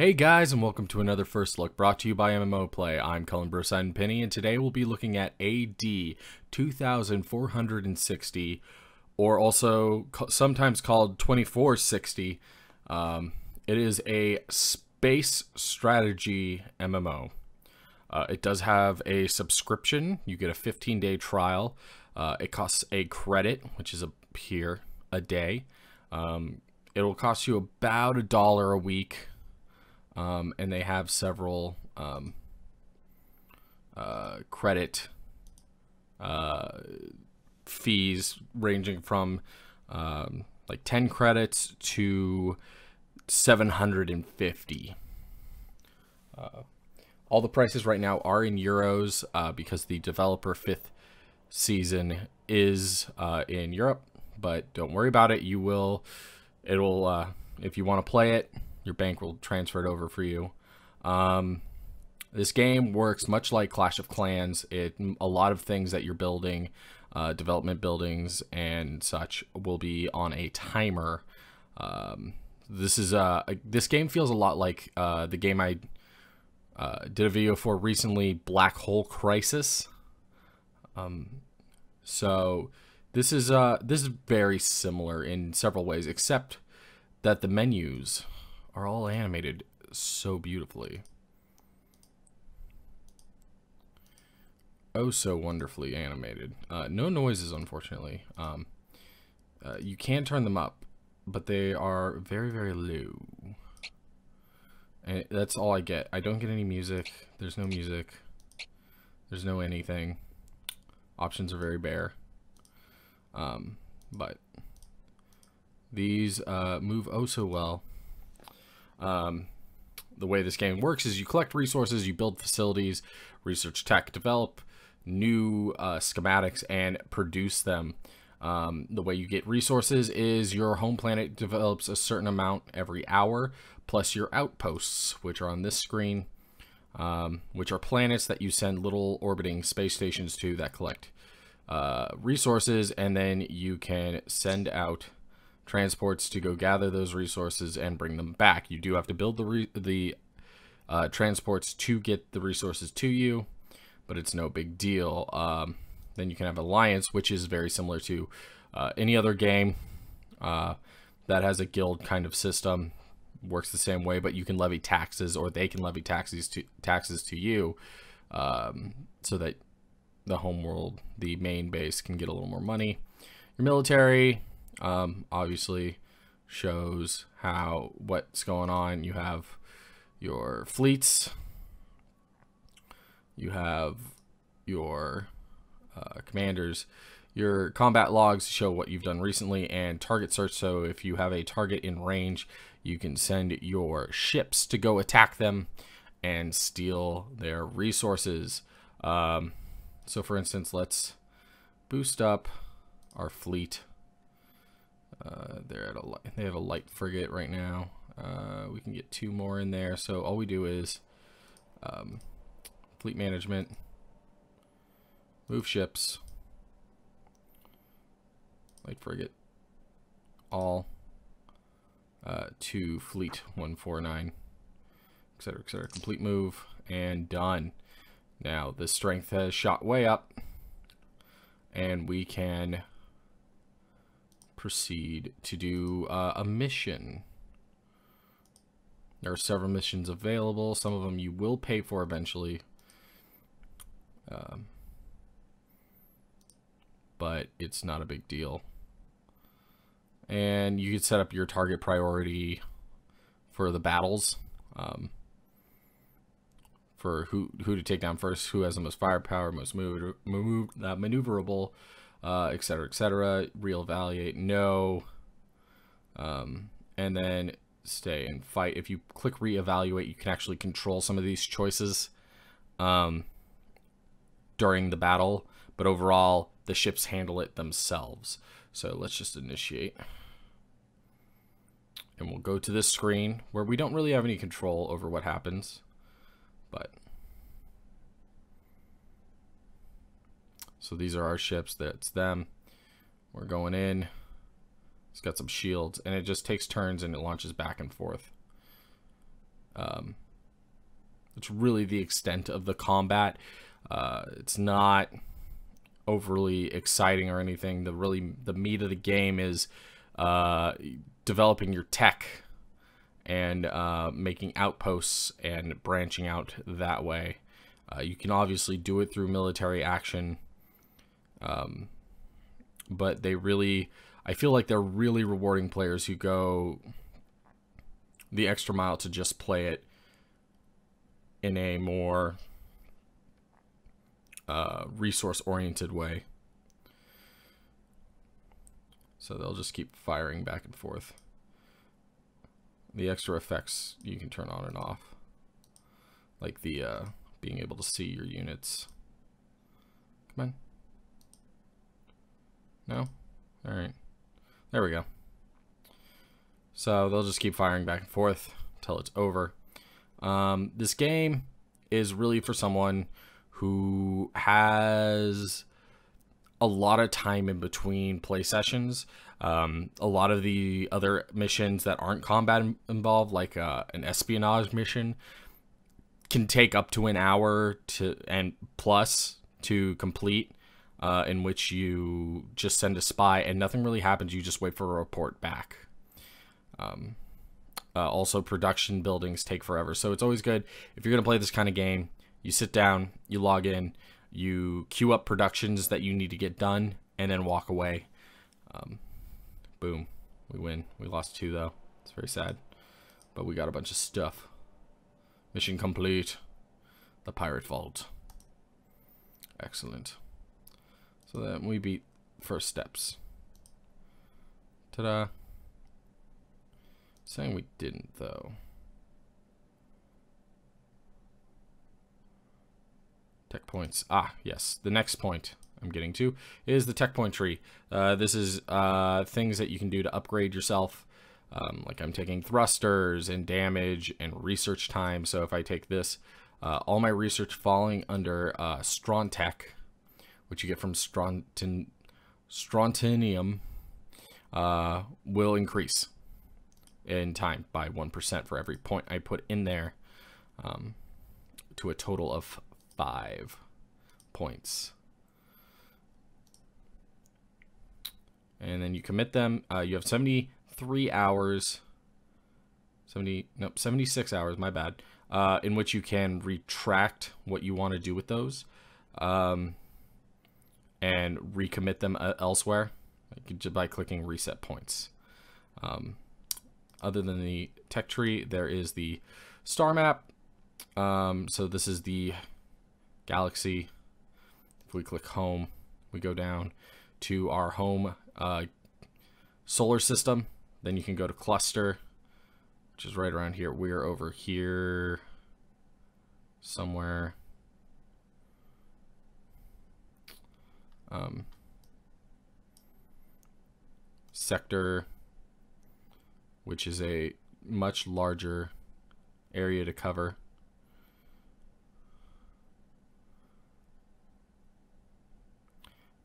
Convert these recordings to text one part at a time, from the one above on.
Hey guys, and welcome to another First Look brought to you by MMO Play. I'm Cullen Broside Penny, and today we'll be looking at AD 2460, or also sometimes called 2460. It is a space strategy MMO. It does have a subscription. You get a 15-day trial. It costs a credit, which is here a day. It will cost you about $1 a week. And they have several credit fees ranging from like 10 credits to 750. All the prices right now are in euros because the developer 5th season is in Europe, but don't worry about it. It'll if you want to play it, your bank will transfer it over for you. This game works much like Clash of Clans. A lot of things that you're building, development buildings and such, will be on a timer. This game feels a lot like the game I did a video for recently, Black Hole Crisis. So this is very similar in several ways, except that the menus are all animated so beautifully. Oh, so wonderfully animated. No noises, unfortunately. You can turn them up, but they are very, very low. And that's all I get. I don't get any music. There's no music. There's no anything. Options are very bare. But these move oh so well. The way this game works is you collect resources, you build facilities, research tech, develop new schematics, and produce them. The way you get resources is your home planet develops a certain amount every hour, plus your outposts, which are on this screen, which are planets that you send little orbiting space stations to that collect resources, and then you can send out transports to go gather those resources and bring them back. You do have to build the transports to get the resources to you, but it's no big deal. Then you can have alliance, which is very similar to any other game that has a guild kind of system. Works the same way, but you can levy taxes, or they can levy taxes to you, so that the home world, the main base, can get a little more money. Your military obviously shows what's going on. You have your fleets, you have your commanders, your combat logs show what you've done recently, and target search. So if you have a target in range, you can send your ships to go attack them and steal their resources. So for instance, let's boost up our fleet. They have a light frigate right now. We can get 2 more in there. So all we do is fleet management, move ships, light frigate, all to fleet 149, etc., etc. Complete move and done. Now the strength has shot way up, and we can proceed to do a mission. There are several missions available. Some of them you will pay for eventually, but it's not a big deal. And you can set up your target priority for the battles, for who to take down first, who has the most firepower, most maneuverable, etc., etc. Reevaluate, no, and then stay and fight. If you click reevaluate, you can actually control some of these choices during the battle, but overall the ships handle it themselves. So let's just initiate, and we'll go to this screen where we don't really have any control over what happens, but so these are our ships. That's them. We're going in. It's got some shields, and it just takes turns and it launches back and forth. It's really the extent of the combat. It's not overly exciting or anything. The meat of the game is developing your tech and making outposts and branching out that way. You can obviously do it through military action, but I feel like they're really rewarding players who go the extra mile to just play it in a more resource-oriented way. So they'll just keep firing back and forth. The extra effects you can turn on and off, like the being able to see your units. Come on. No? Alright. There we go. So they'll just keep firing back and forth until it's over. This game is really for someone who has a lot of time in between play sessions. A lot of the other missions that aren't combat involved, like an espionage mission, can take up to an hour and plus to complete, in which you just send a spy and nothing really happens. You just wait for a report back. Also, production buildings take forever, so it's always good if you're going to play this kind of game. You sit down, you log in, you queue up productions that you need to get done, and then walk away. Boom, we win. We lost 2 though. It's very sad, but we got a bunch of stuff. Mission complete. The pirate vault. Excellent. So then we beat first steps. Ta-da. Saying we didn't though. Tech points. Ah, yes. The next point I'm getting to is the tech point tree. This is things that you can do to upgrade yourself. Like I'm taking thrusters and damage and research time. So if I take this, all my research falling under Strontek, which you get from Strontium, will increase in time by 1% for every point I put in there, to a total of 5 points. And then you commit them. You have 73 hours, 76 hours, my bad, in which you can retract what you want to do with those, and recommit them elsewhere by clicking reset points. Other than the tech tree, there is the star map. So this is the galaxy. If we click home, we go down to our home solar system. Then you can go to cluster, which is right around here. We're over here somewhere. Sector, which is a much larger area to cover.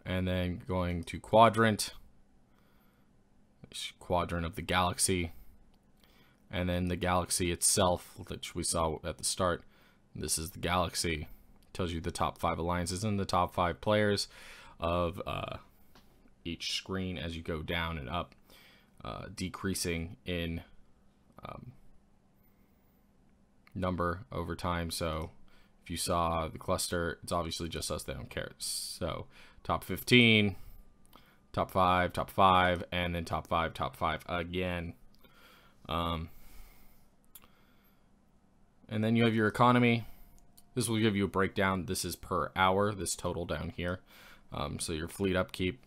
And then going to quadrant of the galaxy, and then the galaxy itself, which we saw at the start. This is the galaxy. Tells you the top 5 alliances and the top 5 players of each screen as you go down and up, decreasing in number over time. So if you saw the cluster, it's obviously just us, they don't care. So top 15, top 5, and then top 5 again. And then you have your economy. This will give you a breakdown. This is per hour, this total down here. So your fleet upkeep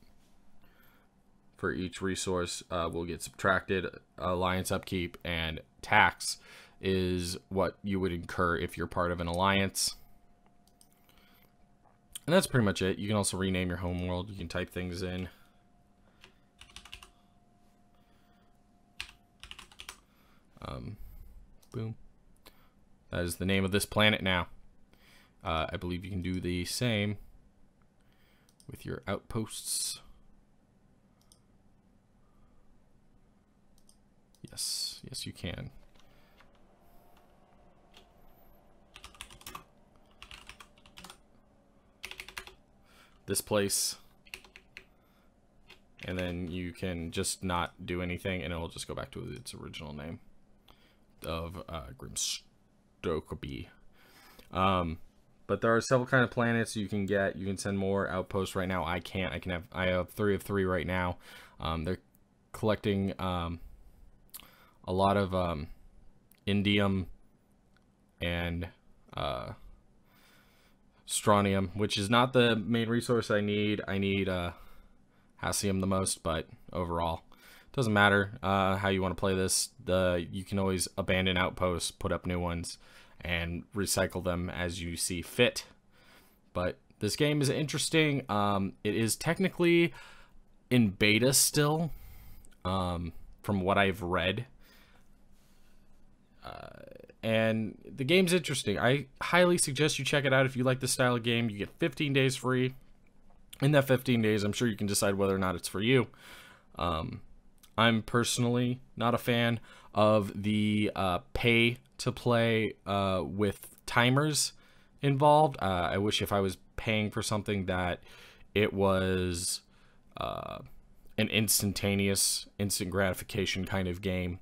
for each resource will get subtracted. Alliance upkeep and tax is what you would incur if you're part of an alliance. And that's pretty much it. You can also rename your home world. You can type things in. Boom. That is the name of this planet now. I believe you can do the same with your outposts. Yes, you can. this place, and then you can just not do anything, and it'll just go back to its original name of Grimstokeby. But there are several kind of planets you can get. You can send more outposts. Right now, I can't. I have 3 of 3 right now. They're collecting a lot of indium and strontium, which is not the main resource I need. I need hassium the most, but overall, it doesn't matter how you want to play this. You can always abandon outposts, put up new ones, and recycle them as you see fit. But this game is interesting. It is technically in beta still, from what I've read. And the game's interesting. I highly suggest you check it out if you like this style of game. You get 15 days free. In that 15 days, I'm sure you can decide whether or not it's for you. I'm personally not a fan of the pay-to-play with timers involved. I wish if I was paying for something that it was an instantaneous, instant gratification kind of game.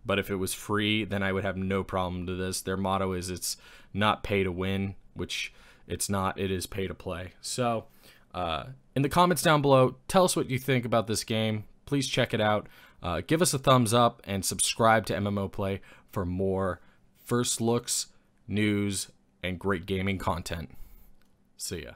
But if it was free, then I would have no problem to this. Their motto is it's not pay to win, which it's not. It is pay to play. So in the comments down below, tell us what you think about this game. Please check it out. Give us a thumbs up and subscribe to MMO Play for more first looks, news, and great gaming content. See ya.